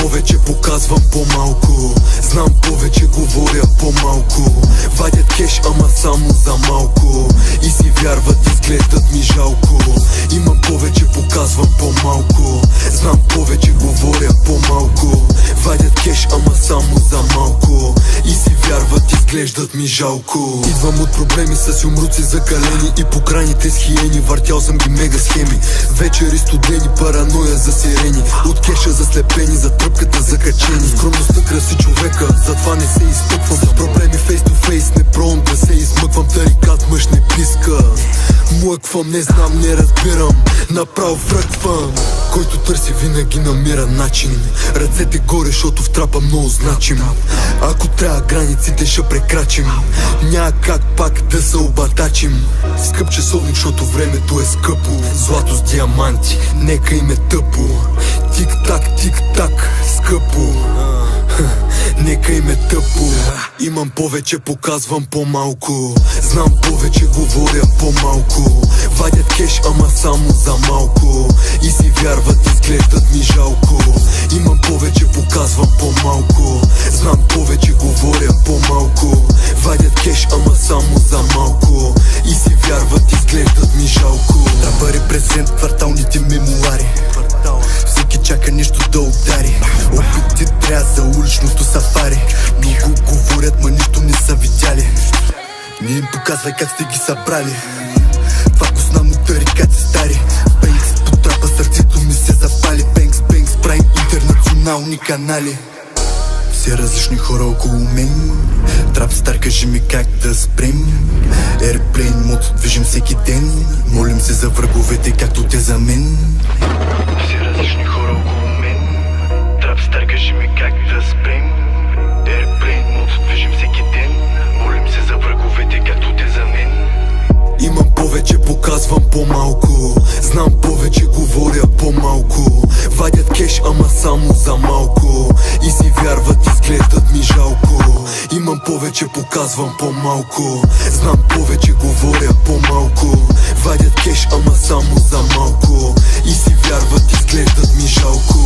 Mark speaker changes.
Speaker 1: повече, показвам по-малко. Знам повече, говоря по-малко. Вадят кеш, ама само за малко. И си вярват, изглеждат ми жалко. Имам повече, показвам по-малко. Знам повече, говоря по-малко. Вадят кеш, ама само за малко. И си вярват, изглеждат ми жалко. Идвам от проблеми с юмруци закалени и по крайните с хиени. Въртял съм ги мега схеми. Вечери студени, параноя за сирени. От кеша заслепени, за тръпката закачени. Скромността краси човека, затова не се изтъквам. С проблеми фейс то фейс, не пробвам да се измъквам. Тарикат мъж не писка. Млъквам, не знам, не разбирам. Направо фръквам. Който търси винаги намира начин. Ръцете горе, защото в трапа много значим. Ако трябва границите ще прекрачим. Няма как пак да се обатачим. Скъп часовник, защото времето е скъпо. Злато с диаманти, нека им е тъпо. Тик-так, тик-так, скъпо. Нека им е тъпо. Имам повече, показвам по-малко. Знам повече, говоря по-малко. Вадят кеш, ама само за малко. И си вярват, изглеждат ми жалко. Имам повече, показвам по-малко. Знам повече, говоря по-малко. Вадят кеш, ама само за малко. И си вярват, изглеждат ми жалко.
Speaker 2: Трапа репрезент, кварталните мемуари. Всеки чака нещо да удари. Опити трябва за уличното сафари. Много говорят, ма нищо не са видяли. Не им показвай как сте ги събрали. Това го знам от тарикати стари. Бенкс по трапа, сърцето ми се запали. Бенкс, бенкс, правим интернационални канали. Все различни хора около мен. Трап стар, кажи ми как да спрем. Airplane мод, движим всеки ден. Молим се за враговете, както те за мен. Все различни хора около мен. Трап стар, кажи ми как да спрем. Airplane мод, движим всеки ден. Молим се за враговете, както те за мен.
Speaker 1: Имам повече, показвам по-малко. Знам повече, говоря по-малко. Вадят кеш, ама само за малко. И си вярват, изглеждат ми жалко. Имам повече, показвам по-малко. Знам повече, говоря по-малко. Вадят кеш, ама само за малко. И си вярват, изглеждат ми жалко.